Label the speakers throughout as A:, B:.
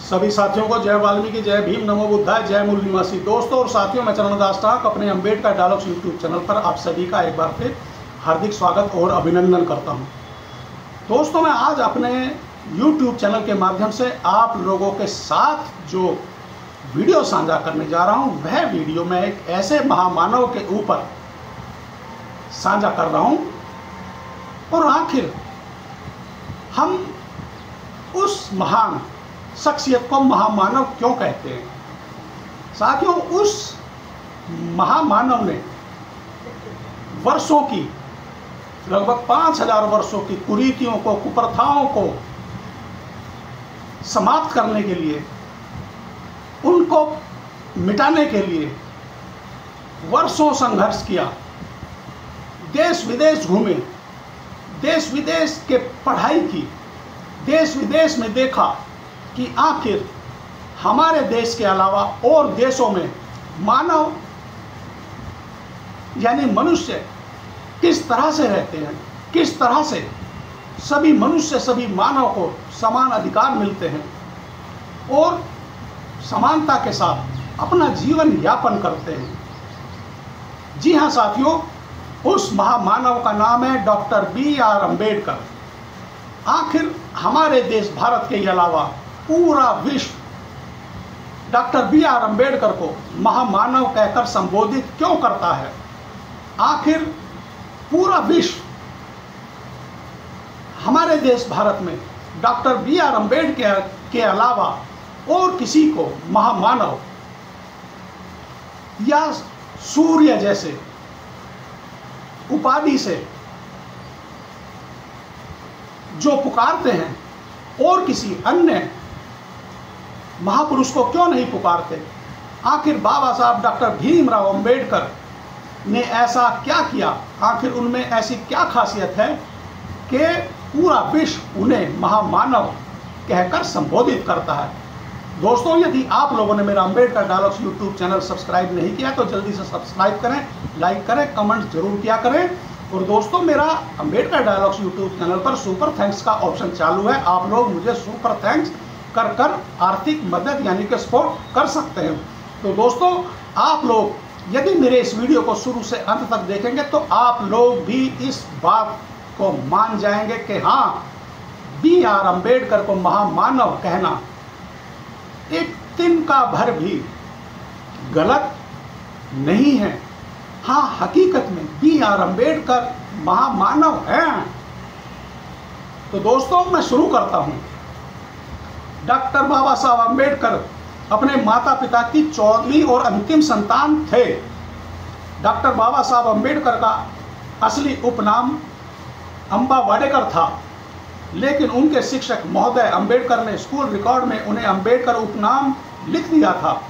A: सभी साथियों को जय वाल्मीकि, जय भीम, नमो बुद्धाय, जय मूल निवासी। दोस्तों और साथियों, मैं चरणदास ठाक अपने अम्बेडकर डायलॉग्स यूट्यूब चैनल पर आप सभी का एक बार फिर हार्दिक स्वागत और अभिनंदन करता हूं। दोस्तों, मैं आज अपने यूट्यूब चैनल के माध्यम से आप लोगों के साथ जो वीडियो साझा करने जा रहा हूं, वह वीडियो मैं एक ऐसे महामानव के ऊपर साझा कर रहा हूं। और आखिर हम उस महान शख्सियत को महामानव क्यों कहते हैं? साथियों, उस महामानव ने वर्षों की, लगभग 5000 वर्षों की कुरीतियों को, कुप्रथाओं को समाप्त करने के लिए, उनको मिटाने के लिए वर्षों संघर्ष किया। देश विदेश घूमे, देश विदेश के पढ़ाई की, देश विदेश में देखा कि आखिर हमारे देश के अलावा और देशों में मानव यानी मनुष्य किस तरह से रहते हैं, किस तरह से सभी मनुष्य, सभी मानव को समान अधिकार मिलते हैं और समानता के साथ अपना जीवन यापन करते हैं। जी हाँ साथियों, उस महामानव का नाम है डॉक्टर B.R. अम्बेडकर। आखिर हमारे देश भारत के अलावा पूरा विश्व डॉक्टर B.R. अम्बेडकर को महामानव कहकर संबोधित क्यों करता है? आखिर पूरा विश्व हमारे देश भारत में डॉक्टर B.R. अम्बेडकर के अलावा और किसी को महामानव या सूर्य जैसे उपाधि से जो पुकारते हैं, और किसी अन्य महापुरुष को क्यों नहीं पुकारते? आखिर बाबा साहब डॉक्टर भीमराव अम्बेडकर ने ऐसा क्या किया? आखिर उनमें ऐसी क्या खासियत है कि पूरा विश्व उन्हें महामानव कहकर संबोधित करता है? दोस्तों, यदि आप लोगों ने मेरा Ambedkar dialogues YouTube channel subscribe नहीं किया तो जल्दी से सब्सक्राइब करें, लाइक करें, कमेंट जरूर किया करें। और दोस्तों, मेरा अम्बेडकर डायलॉग्स यूट्यूब चैनल पर सुपर थैंक्स का ऑप्शन चालू है। आप लोग मुझे सुपर थैंक्स कर आर्थिक मदद यानी कि सपोर्ट कर सकते हैं। तो दोस्तों, आप लोग यदि मेरे इस वीडियो को शुरू से अंत तक देखेंगे तो आप लोग भी इस बात को मान जाएंगे कि हाँ, B.R. अम्बेडकर को महामानव कहना एक तिनका भर भी गलत नहीं है। हाँ, हकीकत में B.R. अम्बेडकर महामानव हैं। तो दोस्तों, मैं शुरू करता हूं। डॉक्टर बाबा साहब अम्बेडकर अपने माता पिता की 14वीं और अंतिम संतान थे। डॉक्टर बाबा साहब अम्बेडकर का असली उपनाम अंबा वाडेकर था, लेकिन उनके शिक्षक महोदय अम्बेडकर ने स्कूल रिकॉर्ड में उन्हें अम्बेडकर उपनाम लिख दिया था।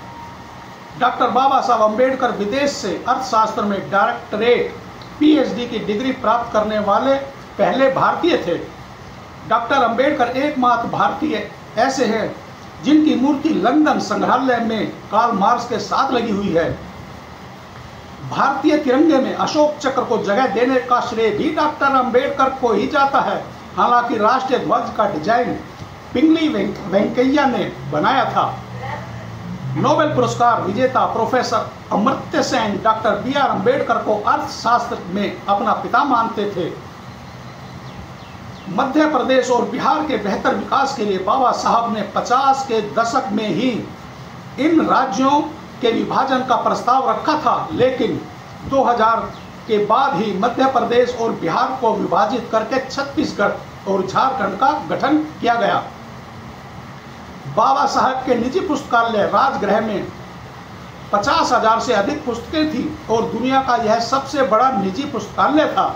A: डॉक्टर बाबा साहब अम्बेडकर विदेश से अर्थशास्त्र में डॉक्टरेट PhD की डिग्री प्राप्त करने वाले पहले भारतीय थे। डॉक्टर अम्बेडकर एकमात्र भारतीय ऐसे हैं जिनकी मूर्ति लंदन संग्रहालय में कार्ल मार्क्स के साथ लगी हुई है। भारतीय तिरंगे में अशोक चक्र को जगह देने का श्रेय भी डॉक्टर अम्बेडकर को ही जाता है। हालांकि राष्ट्रीय ध्वज का डिजाइन पिंगली वेंकैया ने बनाया था। नोबेल पुरस्कार विजेता professor Amartya Sen doctor B.R. Ambedkar को अर्थशास्त्र में अपना पिता मानते थे। मध्य प्रदेश और बिहार के बेहतर विकास के लिए बाबा साहब ने 50 के दशक में ही इन राज्यों के विभाजन का प्रस्ताव रखा था, लेकिन 2000 के बाद ही मध्य प्रदेश और बिहार को विभाजित करके छत्तीसगढ़ और झारखंड का गठन किया गया। बाबा साहब के निजी पुस्तकालय राजगृह में 50,000 से अधिक पुस्तकें थी और दुनिया का यह सबसे बड़ा निजी पुस्तकालय था।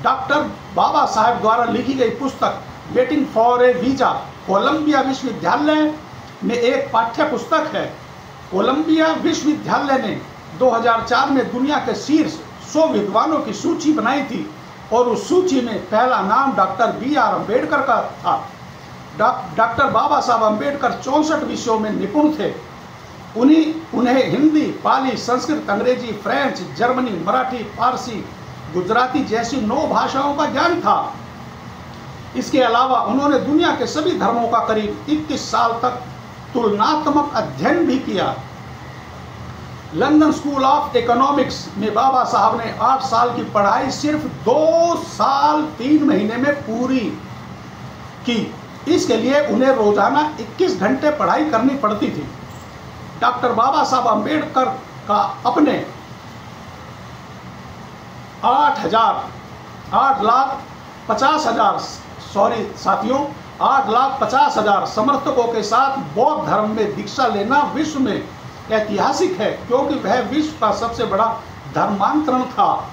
A: डॉक्टर बाबा साहब द्वारा लिखी गई पुस्तक waiting for a visa Columbia विश्वविद्यालय में एक पाठ्य पुस्तक है। कोलंबिया विश्वविद्यालय ने 2004 में दुनिया के शीर्ष 100 विद्वानों की सूची बनाई थी और उस सूची में पहला नाम डॉक्टर B.R. अम्बेडकर का था। डॉक्टर बाबा साहब अम्बेडकर 64 विषयों में निपुण थे। उन्हें हिंदी, पाली, संस्कृत, अंग्रेजी, फ्रेंच, जर्मनी, मराठी, फारसी, गुजराती जैसी 9 भाषाओं का ज्ञान था। इसके अलावा उन्होंने दुनिया के सभी धर्मों का करीब 21 साल तक तुलनात्मक अध्ययन भी किया। लंदन स्कूल ऑफ इकोनॉमिक्स में बाबा साहब ने 8 साल की पढ़ाई सिर्फ 2 साल 3 महीने में पूरी की। इसके लिए उन्हें रोजाना 21 घंटे पढ़ाई करनी पड़ती थी। डॉक्टर बाबा साहब अम्बेडकर का अपने 8,50,000 समर्थकों के साथ बौद्ध धर्म में दीक्षा लेना विश्व में ऐतिहासिक है, क्योंकि वह विश्व का सबसे बड़ा धर्मांतरण था।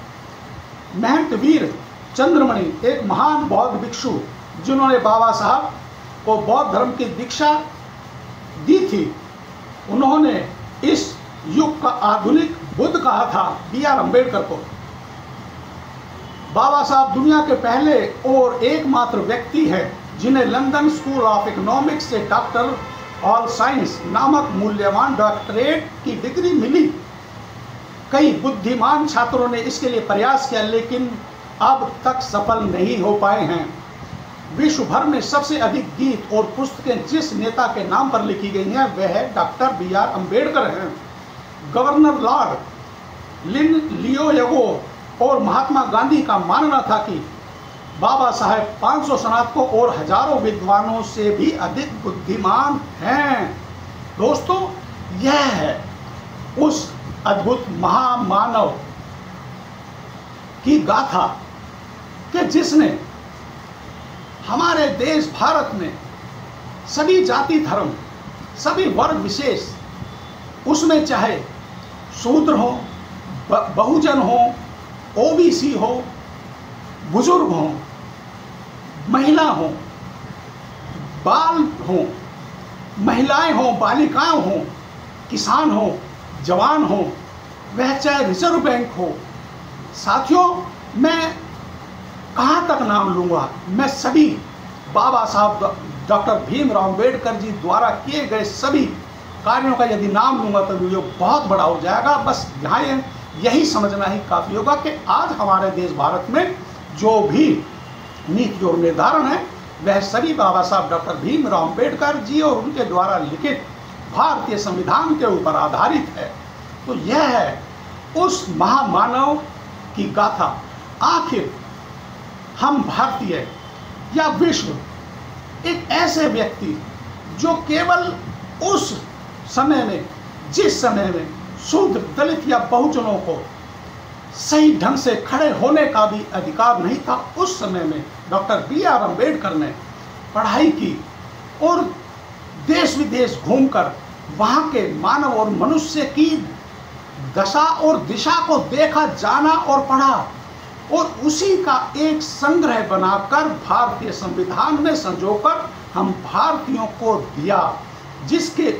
A: महंत वीर चंद्रमणि एक महान बौद्ध भिक्षु जिन्होंने बाबा साहब को बौद्ध धर्म की दीक्षा दी थी, उन्होंने इस युग का आधुनिक बुद्ध कहा था B.R. अम्बेडकर को। बाबा साहब दुनिया के पहले और एकमात्र व्यक्ति हैं जिन्हें लंदन स्कूल ऑफ इकोनॉमिक्स से डॉक्टर ऑल साइंस नामक मूल्यवान डॉक्टरेट की डिग्री मिली। कई बुद्धिमान छात्रों ने इसके लिए प्रयास किया, लेकिन अब तक सफल नहीं हो पाए हैं। विश्व भर में सबसे अधिक गीत और पुस्तकें जिस नेता के नाम पर लिखी गई हैं वह डॉक्टर B.R. अम्बेडकर हैं। गवर्नर लॉर्ड लियोयगो और महात्मा गांधी का मानना था कि बाबा साहेब 500 स्नातकों और हजारों विद्वानों से भी अधिक बुद्धिमान हैं। दोस्तों, यह है उस अद्भुत महामानव की गाथा कि जिसने हमारे देश भारत में सभी जाति धर्म, सभी वर्ग विशेष, उसमें चाहे शूद्र हो, बहुजन हो, OBC हो, बुजुर्ग हो, महिला हो, बाल हो, महिलाएं हो, बालिकाएं हो, किसान हो, जवान हो, वह चाहे रिजर्व बैंक हो। साथियों, मैं कहाँ तक नाम लूँगा, मैं सभी बाबा साहब डॉक्टर भीमराव अम्बेडकर जी द्वारा किए गए सभी कार्यों का यदि नाम लूँगा तो वीडियो बहुत बड़ा हो जाएगा। बस यहाँ यही समझना ही काफ़ी होगा कि आज हमारे देश भारत में जो भी नीति और निर्धारण है वह सभी बाबा साहब डॉक्टर भीमराव अम्बेडकर जी और उनके द्वारा लिखित भारतीय संविधान के ऊपर आधारित है। तो यह है उस महामानव की गाथा। आखिर हम भारतीय या विश्व एक ऐसे व्यक्ति जो केवल उस समय में, जिस समय में शूद्र, दलित या बहुजनों को सही ढंग से खड़े होने का भी अधिकार नहीं था, उस समय में डॉक्टर B.R. अम्बेडकर ने पढ़ाई की और देश विदेश घूमकर वहाँ के मानव और मनुष्य की दशा और दिशा को देखा, जाना और पढ़ा और उसी का एक संग्रह बनाकर भारतीय संविधान में संजोकर हम भारतीयों को दिया, जिसके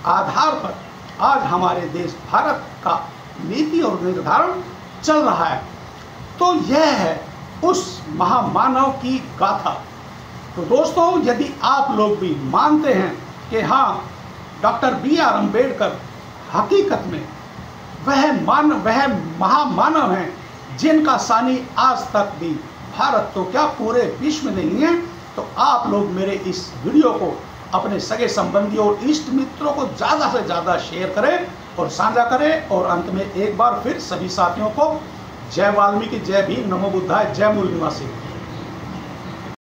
A: आधार पर आज हमारे देश भारत का नीति और निर्धारण चल रहा है। तो यह है उस महामानव की गाथा। तो दोस्तों, यदि आप लोग भी मानते हैं कि हाँ, डॉक्टर B.R. अम्बेडकर हकीकत में वह महामानव हैं जिनका सानी आज तक भी भारत तो क्या पूरे विश्व में नहीं है, तो आप लोग मेरे इस वीडियो को अपने सगे संबंधियों और इष्ट मित्रों को ज़्यादा से ज़्यादा शेयर करें और साझा करें। और अंत में एक बार फिर सभी साथियों को जय वाल्मीकि, जय भीम, नमो बुद्धाय, जय मूल निवासी।